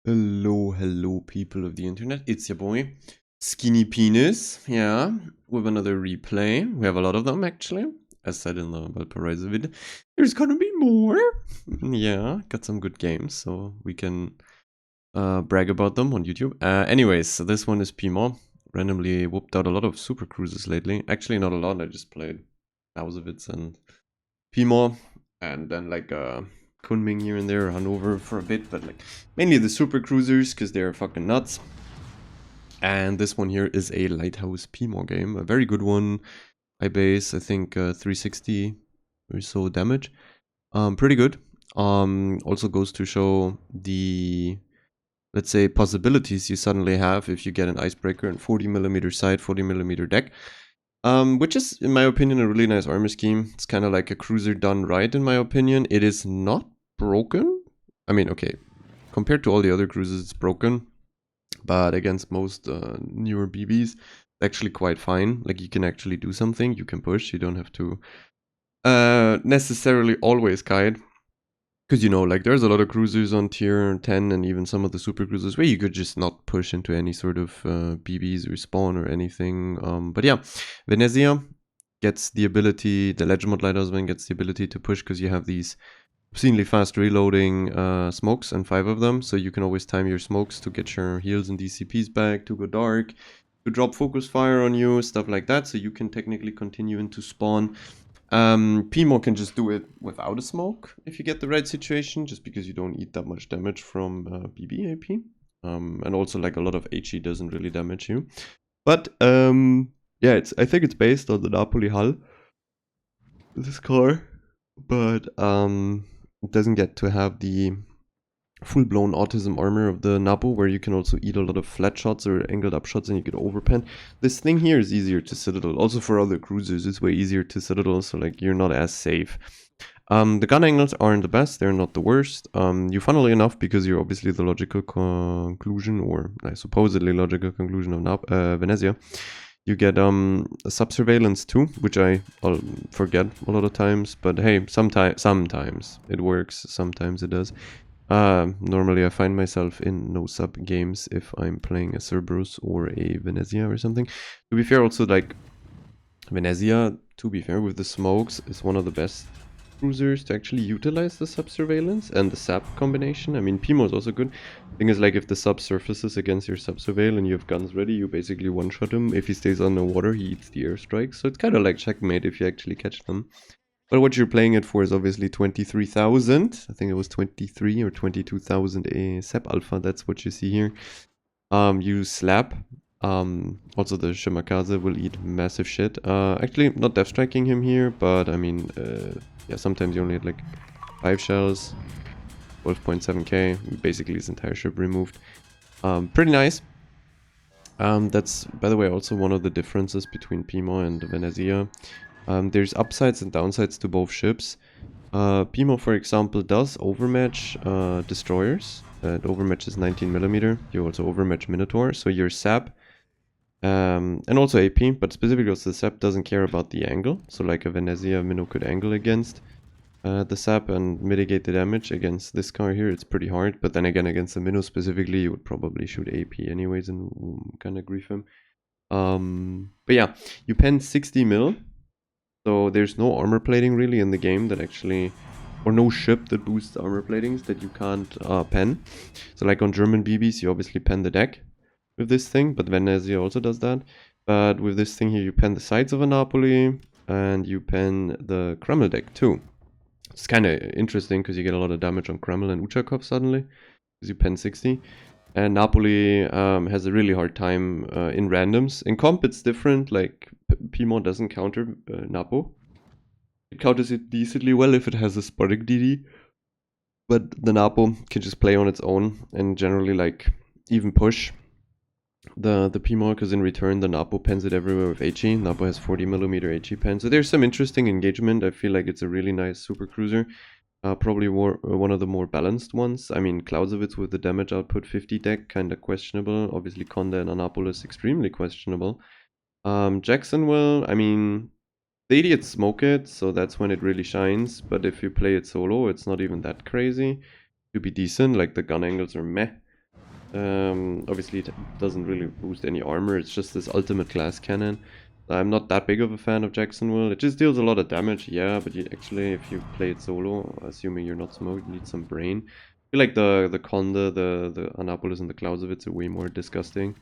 Hello, people of the internet. It's your boy, Skinny Penis, yeah, with another replay. We have a lot of them, actually. As said in the Valparaiso video, there's gonna be more. Yeah, got some good games, so we can brag about them on YouTube. Anyways, so this one is Piemonte. Randomly whooped out a lot of super cruises lately. Actually, not a lot. I just played Clausewitz and Piemonte, and then like Kunming here and there, Hanover for a bit, but like mainly the super cruisers because they're fucking nuts. And this one here is a Lighthouse Piemonte game, a very good one. High base, I think 360 or so damage. Pretty good. Also goes to show the, let's say, possibilities you suddenly have if you get an icebreaker and 40mm side, 40mm deck. Which is, in my opinion, a really nice armor scheme. It's kind of like a cruiser done right, in my opinion. It is not broken. I mean, okay, compared to all the other cruisers, it's broken. But against most newer BBs, it's actually quite fine. Like, you can actually do something. You can push. You don't have to necessarily always kite. Because, you know, like, there's a lot of cruisers on tier 10 and even some of the super cruisers where you could just not push into any sort of BBs or spawn or anything. But yeah, Venezia gets the ability, the Legend Mod Lighthouse one gets the ability to push because you have these obscenely fast reloading smokes, and 5 of them. So you can always time your smokes to get your heals and DCPs back, to go dark, to drop focus fire on you, stuff like that. So you can technically continue into spawn. Pimo can just do it without a smoke if you get the right situation, just because you don't eat that much damage from BB AP. And also, like, a lot of HE doesn't really damage you. But yeah, I think it's based on the Napoli hull, this car, but it doesn't get to have the full-blown autism armor of the Napo, where you can also eat a lot of flat shots or angled up shots and you get overpen. This thing here is easier to Citadel. Also for other cruisers, it's way easier to Citadel, so like you're not as safe. The gun angles aren't the best, they're not the worst. You, funnily enough, because you're obviously the logical conclusion, or supposedly logical conclusion of Venezia, you get a sub-surveillance too, which I'll forget a lot of times, but hey, sometimes it works, sometimes it does. Normally I find myself in no sub games if I'm playing a Cerberus or a Venezia or something. To be fair, also, like, Venezia, to be fair, with the smokes, is one of the best cruisers to actually utilize the sub surveillance and the sap combination. I mean, Pimo is also good. Thing is, like, if the sub surfaces against your sub surveil and you have guns ready, you basically one-shot him. If he stays underwater, he eats the airstrikes. So it's kind of like checkmate if you actually catch them. But what you're playing it for is obviously 23,000. I think it was 23 or 22,000 a Sep Alpha. That's what you see here. You slap. Also, the Shimakaze will eat massive shit. Actually, not death striking him here, but I mean, yeah, sometimes you only had like 5 shells, 12.7k, basically his entire ship removed. Pretty nice. That's, by the way, also one of the differences between Pimo and Venezia. There's upsides and downsides to both ships. Pimo, for example, does overmatch destroyers. It overmatches 19mm. You also overmatch Minotaur, so your sap and also AP, but specifically also the sap doesn't care about the angle. So like a Venezia Minnow could angle against the sap and mitigate the damage. Against this car here, it's pretty hard. But then again, against the Minnow specifically, you would probably shoot AP anyways and kind of grief him. But yeah, you pen 60 mil. So there's no armor plating really in the game that actually, or no ship that boosts armor platings that you can't pen. So like on German BBs, you obviously pen the deck with this thing, but Venezia also does that. But with this thing here, you pen the sides of a Napoli and you pen the Kreml deck too. It's kind of interesting because you get a lot of damage on Kreml and Uchakov suddenly, because you pen 60. And Napoli has a really hard time in randoms. In comp, it's different. Like, Pimo doesn't counter Napo. It counters it decently well if it has a Spotting DD. But the Napo can just play on its own and generally, like, even push the Pimo, because in return the Napo pens it everywhere with HE. Napo has 40mm HE pen. So there's some interesting engagement. I feel like it's a really nice super cruiser. Probably one of the more balanced ones. I mean, Clausewitz with the damage output 50 deck, kind of questionable. Obviously, Conde and Annapolis extremely questionable. Jacksonville, I mean, the idiots smoke it, so that's when it really shines. But if you play it solo, it's not even that crazy. To be decent, like the gun angles are meh. Obviously, it doesn't really boost any armor. It's just this ultimate glass cannon. I'm not that big of a fan of Jacksonville. It just deals a lot of damage, yeah, but you actually, if you play it solo, assuming you're not smoked, you need some brain. I feel like the Conda, the Annapolis, and the clouds of it's are way more disgusting.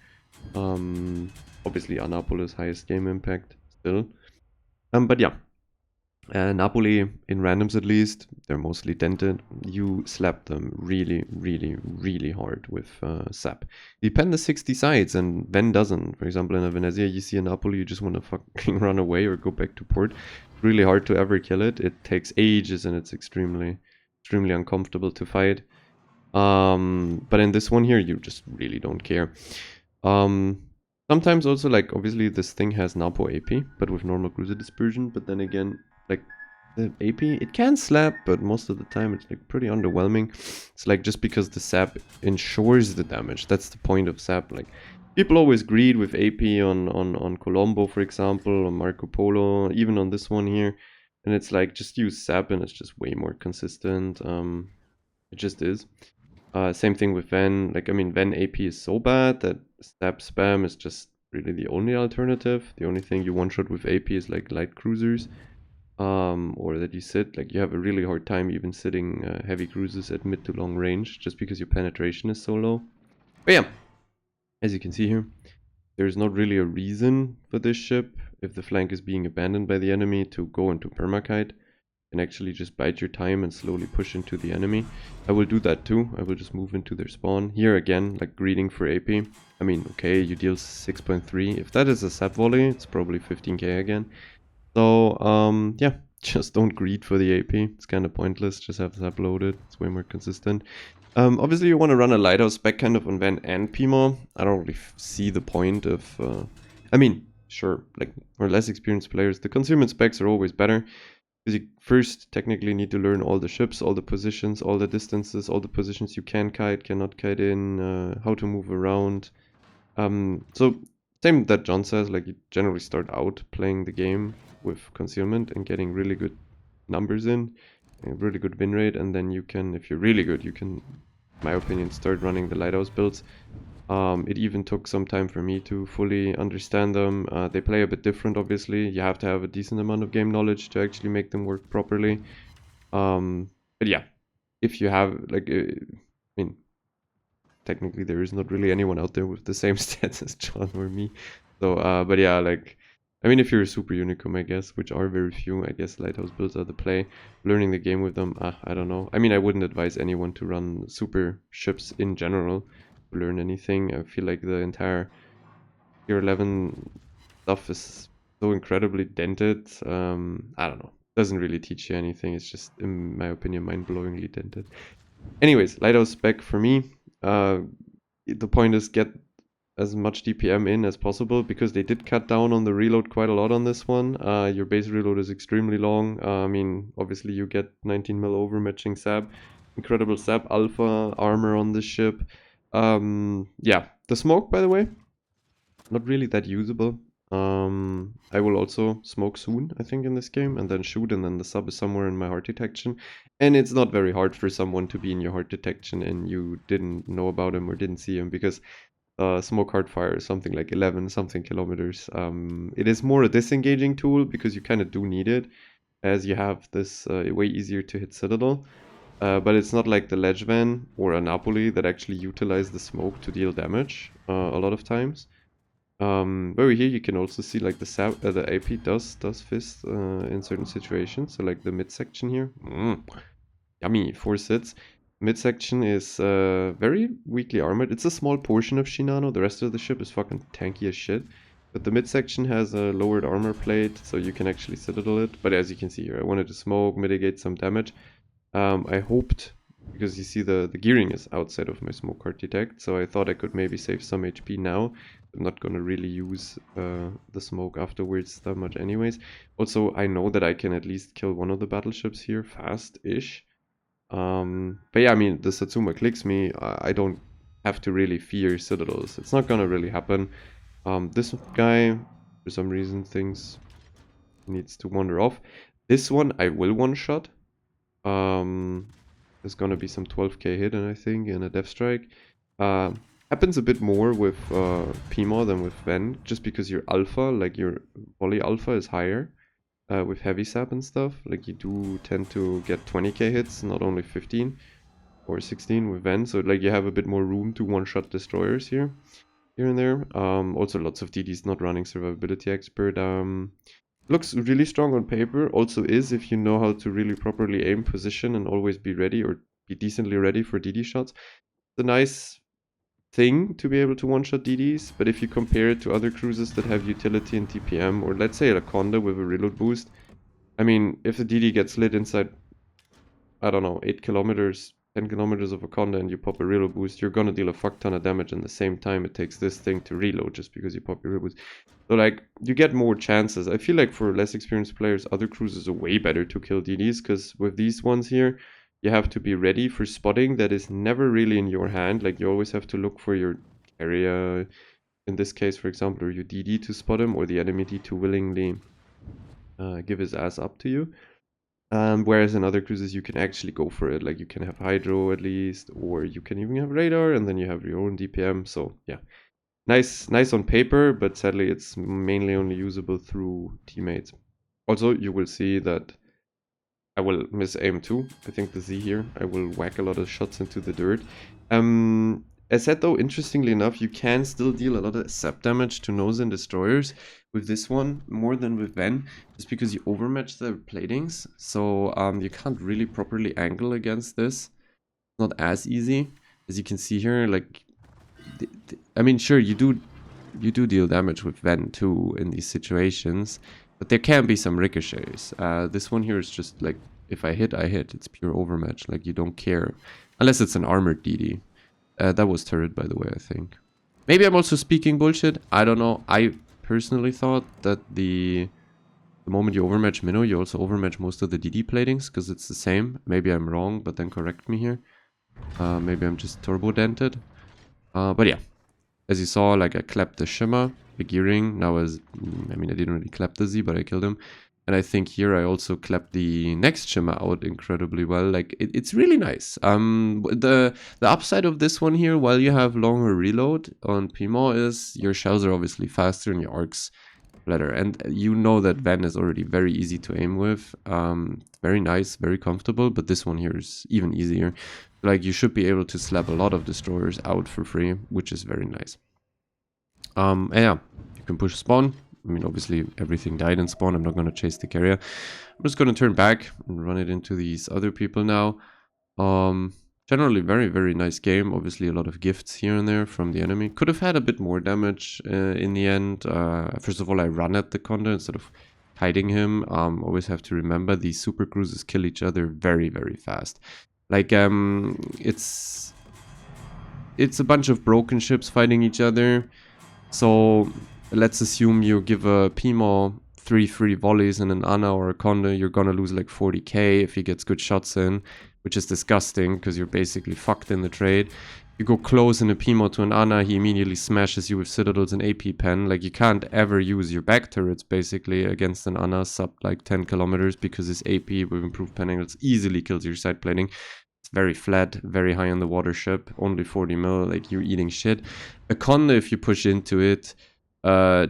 Obviously, Annapolis highest game impact still. But yeah, Napoli, in randoms at least, they're mostly dented. You slap them really, really, really hard with sap. You pen the 60 sides and Ven doesn't. For example, in a Venezia, you see a Napoli, you just want to fucking run away or go back to port. Really hard to ever kill it. It takes ages and it's extremely, extremely uncomfortable to fight. But in this one here, you just really don't care. Sometimes also, like, obviously this thing has Napo AP, but with normal cruiser dispersion. But then again, like, the AP, it can slap, but most of the time it's like pretty underwhelming. It's like just because the sap ensures the damage. That's the point of sap. Like, people always greed with AP on Colombo, for example, or Marco Polo, even on this one here. And it's like, just use sap and it's just way more consistent. It just is. Same thing with Ven. Like, I mean, Ven AP is so bad that stab spam is just really the only alternative. The only thing you one-shot with AP is like light cruisers. Or that you sit, like you have a really hard time even sitting heavy cruisers at mid to long range just because your penetration is so low. But yeah, as you can see here, there's not really a reason for this ship, if the flank is being abandoned by the enemy, to go into permakite. And actually just bide your time and slowly push into the enemy. I will do that too. I will just move into their spawn. Here again, like greeting for AP. I mean, okay, you deal 6.3. If that is a sap volley, it's probably 15k again. So, yeah, just don't greed for the AP. It's kind of pointless. Just have sap loaded. It's way more consistent. Obviously, you want to run a Lighthouse spec kind of on Ven and Pimo. I don't really see the point of... I mean, sure, like, for less experienced players, the concealment specs are always better. Because you first technically need to learn all the ships, all the positions, all the distances, all the positions you can kite, cannot kite in, how to move around. So same that John says, like you generally start out playing the game with concealment and getting really good numbers in, really good win rate, and then you can, if you're really good, you can, in my opinion, start running the Lighthouse builds. It even took some time for me to fully understand them. They play a bit different, obviously. You have to have a decent amount of game knowledge to actually make them work properly. But yeah, if you have, like, I mean, technically there is not really anyone out there with the same stats as John or me. So, but yeah, like, I mean, if you're a super unicum, I guess, which are very few, I guess Lighthouse builds are the play. Learning the game with them, I don't know. I mean, I wouldn't advise anyone to run super ships in general to learn anything. I feel like the entire tier 11 stuff is so incredibly dented. I don't know. Doesn't really teach you anything. It's just, in my opinion, mind-blowingly dented. Anyways, Lighthouse spec for me. The point is get as much DPM in as possible because they did cut down on the reload quite a lot on this one. Your base reload is extremely long. I mean, obviously you get 19 mil overmatching sap. Incredible sap alpha armor on this ship. Yeah, the smoke, by the way, not really that usable. I will also smoke soon, I think, in this game, and then shoot, and then the sub is somewhere in my heart detection. And it's not very hard for someone to be in your heart detection and you didn't know about him or didn't see him, because smoke hard fire is something like 11 something kilometers. It is more a disengaging tool because you kind of do need it, as you have this way easier to hit Citadel. But it's not like the Ledge Van or a Napoli that actually utilize the smoke to deal damage a lot of times. Over here you can also see like the AP does fist in certain situations. So like the midsection here, yummy, 4 sits. Midsection is very weakly armored. It's a small portion of Shinano. The rest of the ship is fucking tanky as shit. But the midsection has a lowered armor plate, so you can actually Citadel it. But as you can see here, I wanted to smoke, mitigate some damage. I hoped, because you see the gearing is outside of my smoke heart detect, so I thought I could maybe save some HP now. I'm not gonna really use the smoke afterwards that much anyways. Also, I know that I can at least kill one of the battleships here fast-ish. But yeah, I mean, the Satsuma clicks me. I don't have to really fear Citadels. It's not gonna really happen. This guy, for some reason, thinks he needs to wander off. This one I will one-shot. There's gonna be some 12k hidden, I think, in a Death Strike. Happens a bit more with Pimo than with Ven, just because your alpha, like your volley alpha, is higher with heavy sap and stuff. Like you do tend to get 20k hits, not only 15 or 16 with Ven. So like you have a bit more room to one-shot destroyers here and there. Also lots of DDs not running survivability expert. Looks really strong on paper. Also is if you know how to really properly aim, position, and always be ready or be decently ready for DD shots. It's a nice thing to be able to one-shot DDs, but if you compare it to other cruisers that have utility and TPM, or let's say a Conda with a reload boost, I mean, if the DD gets lit inside, I don't know, 8 kilometers, 10 kilometers of a Conda and you pop a reload boost, you're gonna deal a fuck ton of damage in the same time it takes this thing to reload just because you pop your reload boost. So like, you get more chances. I feel like for less experienced players, other cruisers are way better to kill DDs, because with these ones here, you have to be ready for spotting that is never really in your hand. Like you always have to look for your area, in this case, for example, or your DD to spot him, or the enemy D to willingly give his ass up to you. Whereas in other cruises, you can actually go for it. Like you can have hydro at least, or you can even have radar, and then you have your own DPM. So yeah, nice on paper, but sadly it's mainly only usable through teammates. Also, you will see that I will miss aim too. I think the Z here, I will whack a lot of shots into the dirt. As said though, interestingly enough, you can still deal a lot of sap damage to nose and destroyers with this one, more than with Ven, just because you overmatch the platings. So you can't really properly angle against this. Not as easy. As you can see here, like, I mean, sure, you do deal damage with Ven too in these situations, but there can be some ricochets. This one here is just like, if I hit, I hit. It's pure overmatch. Like, you don't care. Unless it's an armored DD. That was turret, by the way, I think. Maybe I'm also speaking bullshit. I don't know. I personally thought that the moment you overmatch Minnow, you also overmatch most of the DD platings, because it's the same. Maybe I'm wrong, but then correct me here. Maybe I'm just turbo dented. But yeah. As you saw, like, I clapped the Shimmer, the gearing. Now I mean, I didn't really clap the Z, but I killed him. And I think here I also clapped the next Shimmer out incredibly well. Like, it's really nice. The upside of this one here, while you have longer reload on Pimo, is your shells are obviously faster and your arcs better. And you know that Ven is already very easy to aim with. Very nice, very comfortable. But this one here is even easier. Like, you should be able to slap a lot of destroyers out for free, which is very nice. And yeah, you can push spawn. I mean, obviously, everything died in spawn. I'm not going to chase the carrier. I'm just going to turn back and run it into these other people now. Generally, very, very nice game. Obviously, a lot of gifts here and there from the enemy. Could have had a bit more damage in the end. First of all, I run at the Conda instead of hiding him. Always have to remember these super cruisers kill each other very, very fast. Like, it's a bunch of broken ships fighting each other. So let's assume you give a Pimo 3 free volleys and an Ana or a Conda, you're gonna lose like 40k if he gets good shots in, which is disgusting because you're basically fucked in the trade. You go close in a Pimo to an Ana, he immediately smashes you with Citadels and AP pen. Like, you can't ever use your back turrets basically against an Ana sub like 10 kilometers because his AP with improved pen angles easily kills your side plating. It's very flat, very high on the water ship, only 40 mil, like, you're eating shit. A Conda, if you push into it,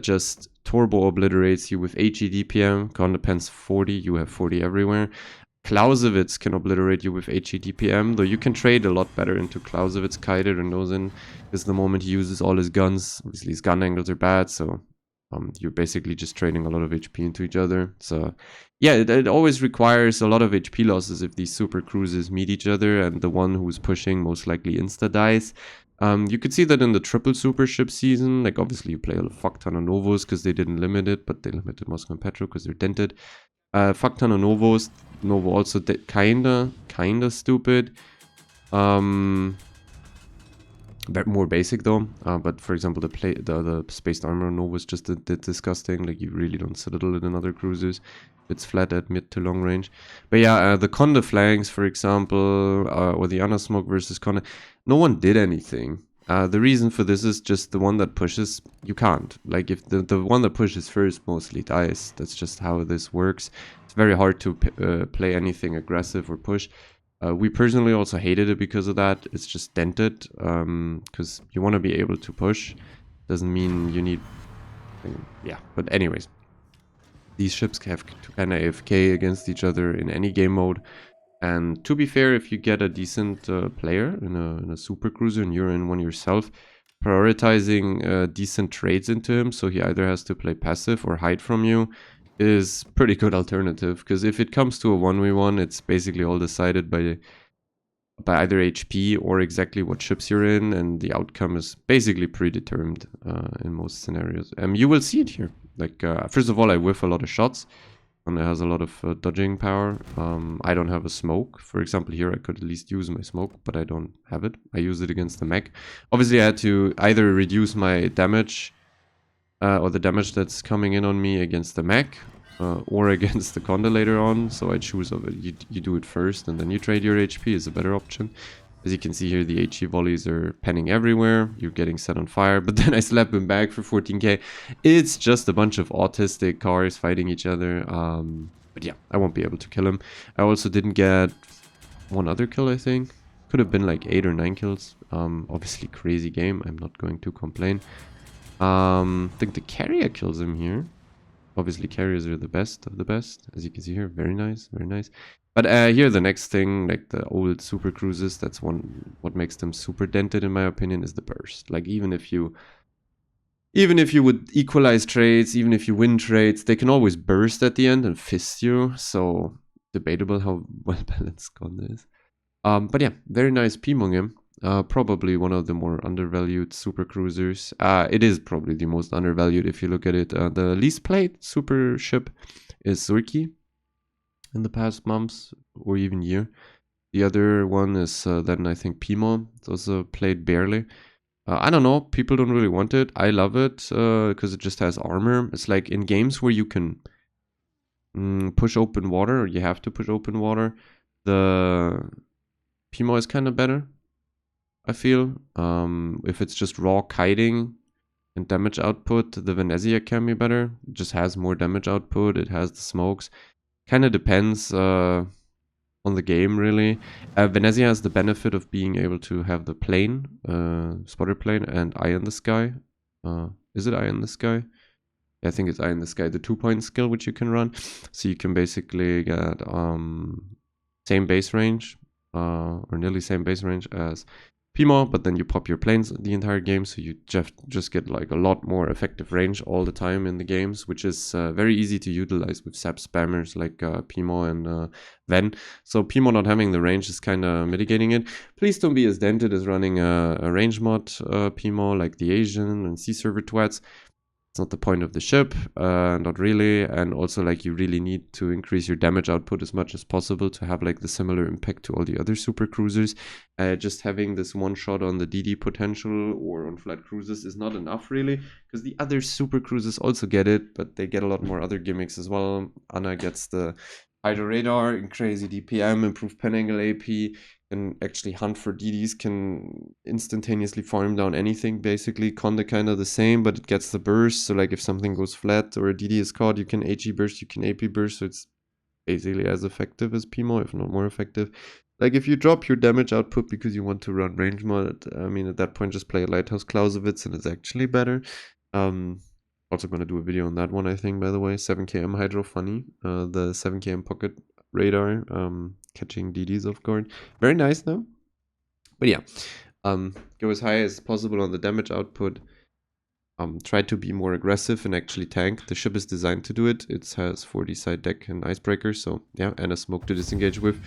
just turbo obliterates you with HE DPM. Conda pen's 40, you have 40 everywhere. Clausewitz can obliterate you with HE DPM, though you can trade a lot better into Clausewitz, Kaider, and Nozen, because the moment he uses all his guns, obviously his gun angles are bad, so you're basically just trading a lot of HP into each other. So yeah, it always requires a lot of HP losses if these super cruisers meet each other, and the one who's pushing most likely insta dies. You could see that in the triple super ship season. Like, obviously you play a fuck ton of Novos because they didn't limit it, but they limited Moscow and Petro because they're dented. Fuck ton of Novos. Novo also kinda stupid. More basic though, but for example, the spaced armor Nova is just disgusting. Like, you really don't Citadel it in other cruisers. It's flat at mid to long range. But yeah, the Conda flanks, for example, or the Ana Smoke versus Conda, no one did anything. The reason for this is just the one that pushes, you can't. Like, if the one that pushes first mostly dies. That's just how this works. It's very hard to play anything aggressive or push. We personally also hated it because of that. It's just dented, because you want to be able to push. Doesn't mean you need... Yeah, but anyways. These ships have to kind of AFK against each other in any game mode. And to be fair, if you get a decent player in a super cruiser and you're in one yourself, prioritizing decent trades into him, so he either has to play passive or hide from you, is pretty good alternative. Because if it comes to a 1v1, it's basically all decided by either HP or exactly what ships you're in, and the outcome is basically predetermined in most scenarios. You will see it here. Like, first of all, I whiff a lot of shots, and it has a lot of dodging power. I don't have a smoke. For example, here I could at least use my smoke, but I don't have it. I use it against the mech. Obviously, I had to either reduce my damage or the damage that's coming in on me against the mech, or against the Conda later on. So I choose you do it first and then you trade your HP is a better option. As you can see here, the HE volleys are penning everywhere. You're getting set on fire, but then I slap him back for 14k. It's just a bunch of autistic cars fighting each other. But yeah, I won't be able to kill him. I also didn't get one other kill, I think. Could have been like 8 or 9 kills. Obviously crazy game. I'm not going to complain. I think the carrier kills him here. Obviously, carriers are the best of the best, as you can see here. Very nice, very nice. But here, the next thing, like the old super cruises, that's what makes them super dented, in my opinion, is the burst. Like, even if you would equalize trades, even if you win trades, they can always burst at the end and fist you. So, debatable how well balanced Conda is. But yeah, very nice Piemonte. Probably one of the more undervalued super cruisers. It is probably the most undervalued if you look at it. The least played super ship is Zurki in the past months or even year. The other one is then I think Piemonte. It's also played barely. I don't know. People don't really want it. I love it because it just has armor. It's like in games where you can push open water, or you have to push open water. The Piemonte is kind of better, I feel. If it's just raw kiting and damage output, the Venezia can be better. It just has more damage output. It has the smokes. Kind of depends on the game, really. Venezia has the benefit of being able to have the plane, spotter plane, and eye in the sky. Is it eye in the sky? Yeah, I think it's eye in the sky. The 2-point skill which you can run. So you can basically get same base range, or nearly same base range as Piemonte, but then you pop your planes the entire game, so you just get like a lot more effective range all the time in the games, which is very easy to utilize with sap spammers like Piemonte and Ven. So Piemonte not having the range is kind of mitigating it. Please don't be as dented as running a range mod Piemonte like the Asian and Sea Server Twats. It's not the point of the ship, not really. And also, like, you really need to increase your damage output as much as possible to have like the similar impact to all the other super cruisers. Just having this one shot on the DD potential or on flat cruises is not enough, really, because the other super cruisers also get it, but they get a lot more other gimmicks as well. Anna gets the hydro radar and crazy DPM, improved pen angle AP, can actually hunt for DDs, can instantaneously farm down anything, basically. Conda kind of the same, but it gets the burst, so like if something goes flat or a DD is caught, you can HE burst, you can AP burst, so it's basically as effective as Piemonte, if not more effective. Like, if you drop your damage output because you want to run range mod, I mean, at that point, just play Lighthouse Clausewitz and it's actually better. Also going to do a video on that one, I think, by the way. 7km Hydro, funny. The 7km pocket radar, catching DDs off guard. Very nice, though. But yeah, go as high as possible on the damage output. Try to be more aggressive and actually tank. The ship is designed to do it. It has 40 side deck and icebreaker, so yeah, and a smoke to disengage with.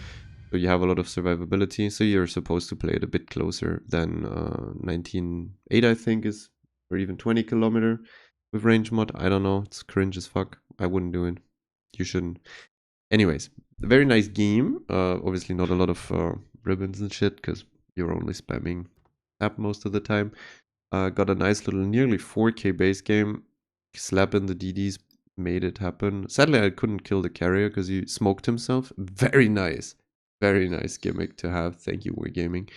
So you have a lot of survivability. So you're supposed to play it a bit closer than 19.8, I think, is, or even 20 kilometer with range mod. I don't know. It's cringe as fuck. I wouldn't do it. You shouldn't. Anyways, very nice game. Obviously not a lot of ribbons and shit because you're only spamming app most of the time. Got a nice little nearly 4k base game. Slapping the DDs made it happen. Sadly, I couldn't kill the carrier because he smoked himself. Very nice. Very nice gimmick to have. Thank you, Wargaming.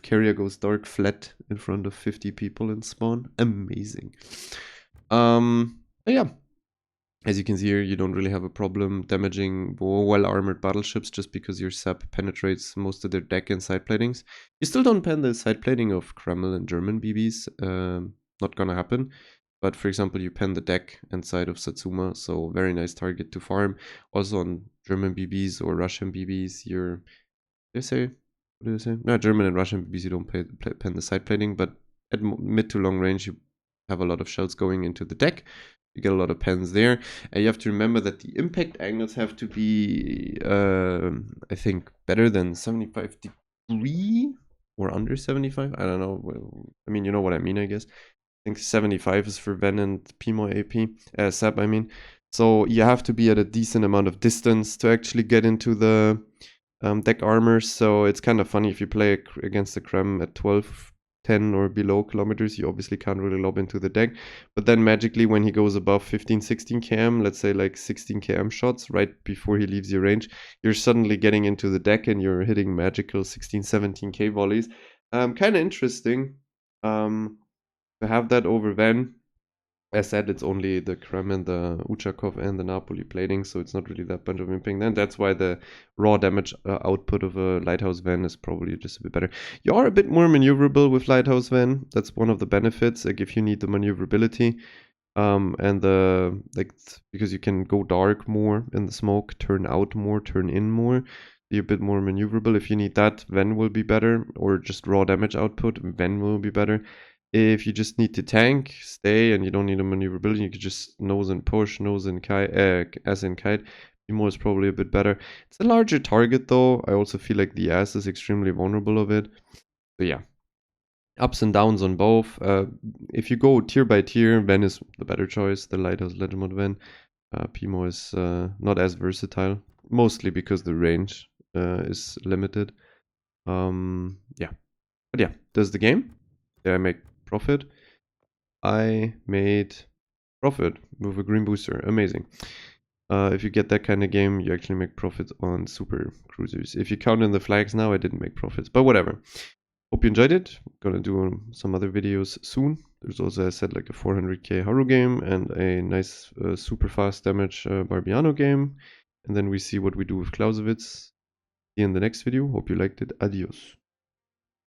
Carrier goes dark flat in front of 50 people in spawn. Amazing. Yeah. As you can see here, you don't really have a problem damaging well-armored battleships just because your sap penetrates most of their deck and side platings. You still don't pen the side plating of Kreml and German BBs. Not gonna happen. But for example, you pen the deck and side of Satsuma, so very nice target to farm. Also on German BBs or Russian BBs, you're... What do they say? No, German and Russian BBs, you don't pen the side plating, but at mid to long range, you have a lot of shells going into the deck. You get a lot of pens there. And you have to remember that the impact angles have to be, I think, better than 75 degree or under 75. I don't know. Well, I mean, you know what I mean, I guess. I think 75 is for Ven and Pimo AP, Sap, I mean. So you have to be at a decent amount of distance to actually get into the deck armor. So it's kind of funny if you play against the Krem at 12, 10 or below kilometers, you obviously can't really lob into the deck. But then magically when he goes above 15, 16 km, let's say like 16 km shots right before he leaves your range, you're suddenly getting into the deck and you're hitting magical 16, 17k volleys. Kind of interesting to have that over Ven. As said, it's only the Krem and the Uchakov and the Napoli plating, so it's not really that bunch of impact. And that's why the raw damage output of a Lighthouse Ven is probably just a bit better. You are a bit more maneuverable with Lighthouse Ven. That's one of the benefits, like if you need the maneuverability. And the because you can go dark more in the smoke, turn out more, turn in more. You're a bit more maneuverable. If you need that, Ven will be better, or just raw damage output, Ven will be better. If you just need to tank, stay, and you don't need a maneuverability, you could just nose and push, nose and kite, as in kite. Pimo is probably a bit better. It's a larger target though. I also feel like the ass is extremely vulnerable of it. So yeah, ups and downs on both. If you go tier by tier, Ven is the better choice. The Lighthouse Legend Mode Ven. Pimo is not as versatile, mostly because the range is limited. Yeah, but yeah, there's the game. Did I make profit? I made profit with a green booster. Amazing. If you get that kind of game, you actually make profit on super cruisers. If you count in the flags now, I didn't make profits, but whatever. Hope you enjoyed it. I'm gonna do some other videos soon. There's also, I said, like a 400k Haru game and a nice super fast damage Barbiano game. And then we see what we do with Clausewitz. See you in the next video. Hope you liked it. Adios.